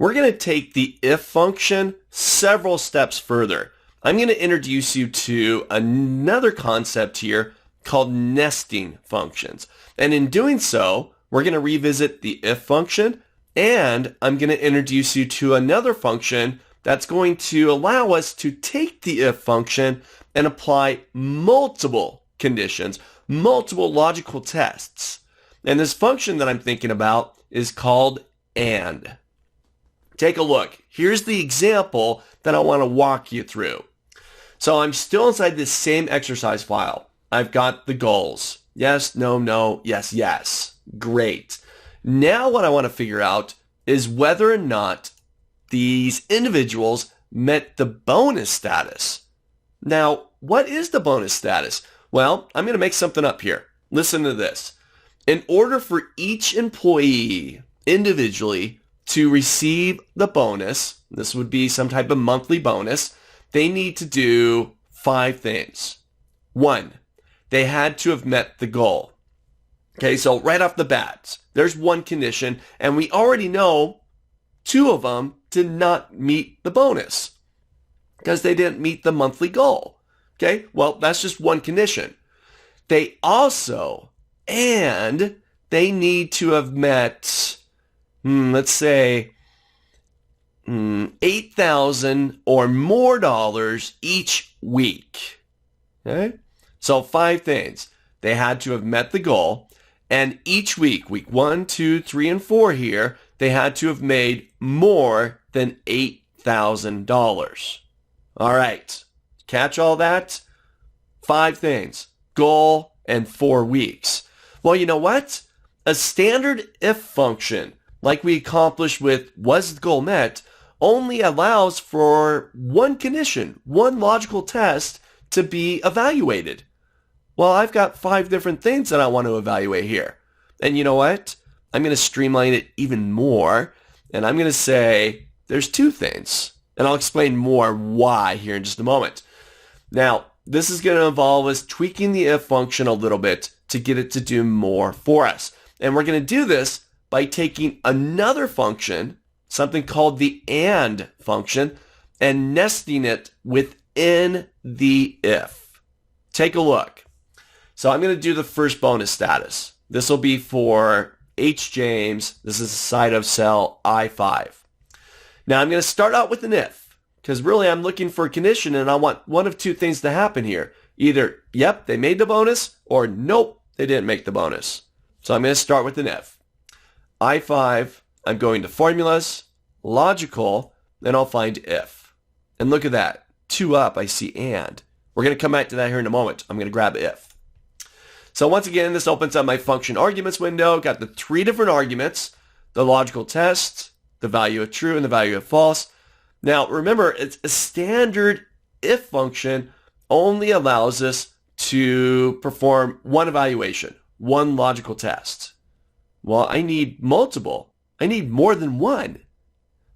we're going to take the if function several steps further. I'm going to introduce you to another concept here called nesting functions. And in doing so, we're going to revisit the if function, and I'm going to introduce you to another function that's going to allow us to take the if function and apply multiple conditions, multiple logical tests. And this function that I'm thinking about is called AND. Take a look. Here's the example that I want to walk you through. So I'm still inside this same exercise file. I've got the goals. Yes, no, no, yes, yes. Great. Now what I want to figure out is whether or not these individuals met the bonus status. Now, what is the bonus status? Well, I'm going to make something up here. Listen to this. In order for each employee individually to receive the bonus, this would be some type of monthly bonus, they need to do 5 things. 1, they had to have met the goal. Okay, so right off the bat, there's one condition, and we already know 2 of them did not meet the bonus because they didn't meet the monthly goal. Okay, well, that's just one condition. They also, and they need to have met, let's say, $8,000 or more dollars each week. Okay, so 5 things. They had to have met the goal, and each week 1, 2, 3, and 4 here, they had to have made more than $8,000. All right, catch all that? 5 things, goal, and 4 weeks. Well, you know what? A standard if function, like we accomplished with was the goal met, only allows for one condition, one logical test to be evaluated. Well, I've got 5 different things that I want to evaluate here. And you know what? I'm going to streamline it even more, and I'm going to say there's 2 things. And I'll explain more why here in just a moment. Now, this is going to involve us tweaking the if function a little bit to get it to do more for us. And we're going to do this by taking another function, something called the AND function, and nesting it within the if. Take a look. So I'm going to do the first bonus status. This will be for H. James. This is the side of cell I5. Now I'm going to start out with an if, because really I'm looking for a condition and I want one of 2 things to happen here. Either, yep, they made the bonus, or nope, they didn't make the bonus. So I'm going to start with an if. I5, I'm going to formulas, logical, then I'll find if. And look at that. 2 up, I see and. We're going to come back to that here in a moment. I'm going to grab if. So once again, this opens up my function arguments window. Got the 3 different arguments, the logical test, the value of true, and the value of false. Now, remember, it's a standard if function only allows us to perform one evaluation, one logical test. Well, I need multiple. I need more than one.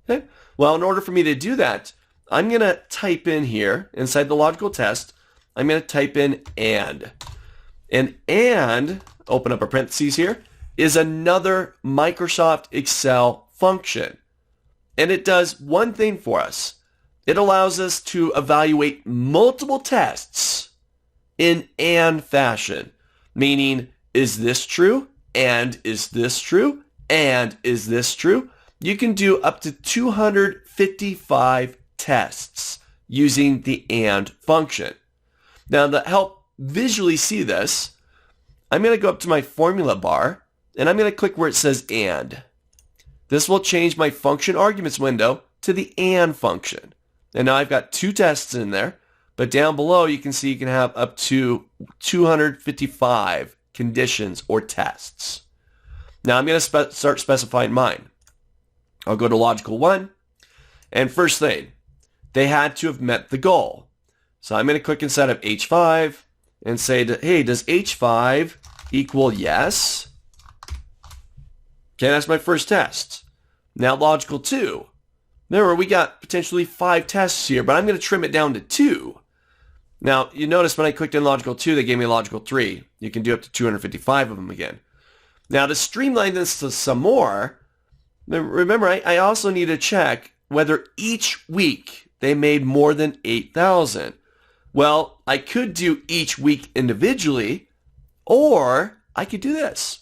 Okay? Well, in order for me to do that, I'm going to type in here, inside the logical test, I'm going to type in and. And, open up a parentheses here, is another Microsoft Excel function. And it does one thing for us. It allows us to evaluate multiple tests in AND fashion, meaning, is this true? And is this true? And is this true? You can do up to 255 tests using the AND function. Now, to help visually see this, I'm going to go up to my formula bar, and I'm going to click where it says AND. This will change my function arguments window to the AND function. And now I've got 2 tests in there, but down below you can see you can have up to 255 conditions or tests. Now I'm going to start specifying mine. I'll go to logical 1, and first thing, they had to have met the goal. So I'm going to click inside of H5 and say, hey, does H5 equal yes? Okay, that's my first test. Now logical 2. Remember, we got potentially 5 tests here, but I'm going to trim it down to 2. Now, you notice when I clicked in logical 2, they gave me logical 3. You can do up to 255 of them again. Now, to streamline this to some more, Remember, I also need to check whether each week they made more than 8,000. Well, I could do each week individually, or I could do this.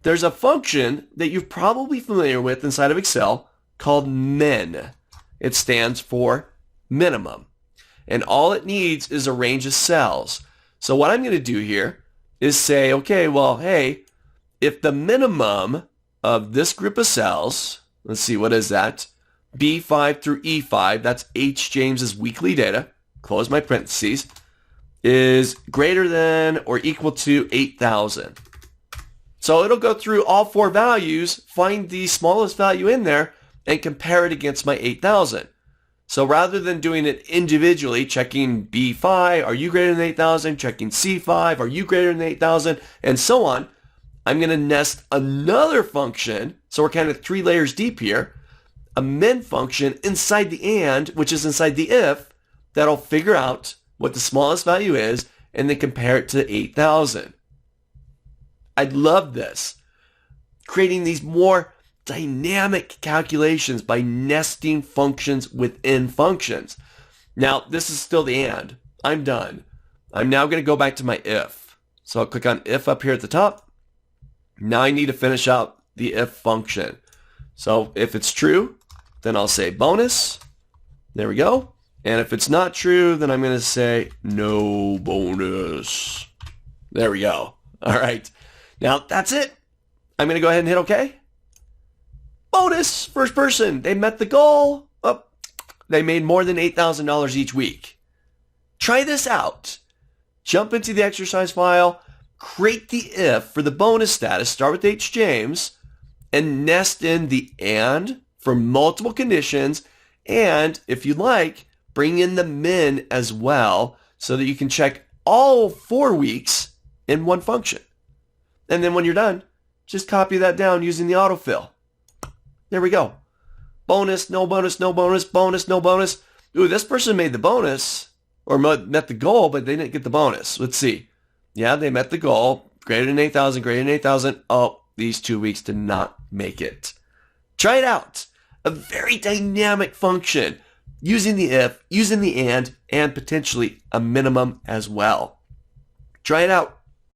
There's a function that you're probably familiar with inside of Excel called min. It stands for minimum. And all it needs is a range of cells. So what I'm going to do here is say, okay, well, hey, if the minimum of this group of cells, let's see, what is that? B5 through E5, that's H. James's weekly data, close my parentheses, is greater than or equal to 8,000. So it'll go through all four values, find the smallest value in there, and compare it against my 8,000. So rather than doing it individually, checking B5, are you greater than 8,000? Checking C5, are you greater than 8,000? And so on, I'm going to nest another function. So we're kind of 3 layers deep here. A min function inside the and, which is inside the if, that'll figure out what the smallest value is and then compare it to 8,000. I love this. Creating these more dynamic calculations by nesting functions within functions. Now, this is still the and. I'm done. I'm now going to go back to my if. So I'll click on if up here at the top. Now I need to finish out the if function. So if it's true, then I'll say bonus. There we go. And if it's not true, then I'm going to say no bonus. There we go. All right. Now that's it. I'm going to go ahead and hit OK. Bonus, first person. They met the goal. Oh, they made more than $8,000 each week. Try this out. Jump into the exercise file, create the if for the bonus status, start with H. James, and nest in the and for multiple conditions. And if you like, bring in the min as well so that you can check all 4 weeks in one function. And then when you're done, just copy that down using the autofill. There we go. Bonus, no bonus, no bonus, bonus, no bonus. Ooh, this person made the bonus or met the goal, but they didn't get the bonus. Let's see. Yeah, they met the goal. Greater than 8,000, greater than 8,000. Oh, these 2 weeks did not make it. Try it out. A very dynamic function using the if, using the and potentially a minimum as well. Try it out.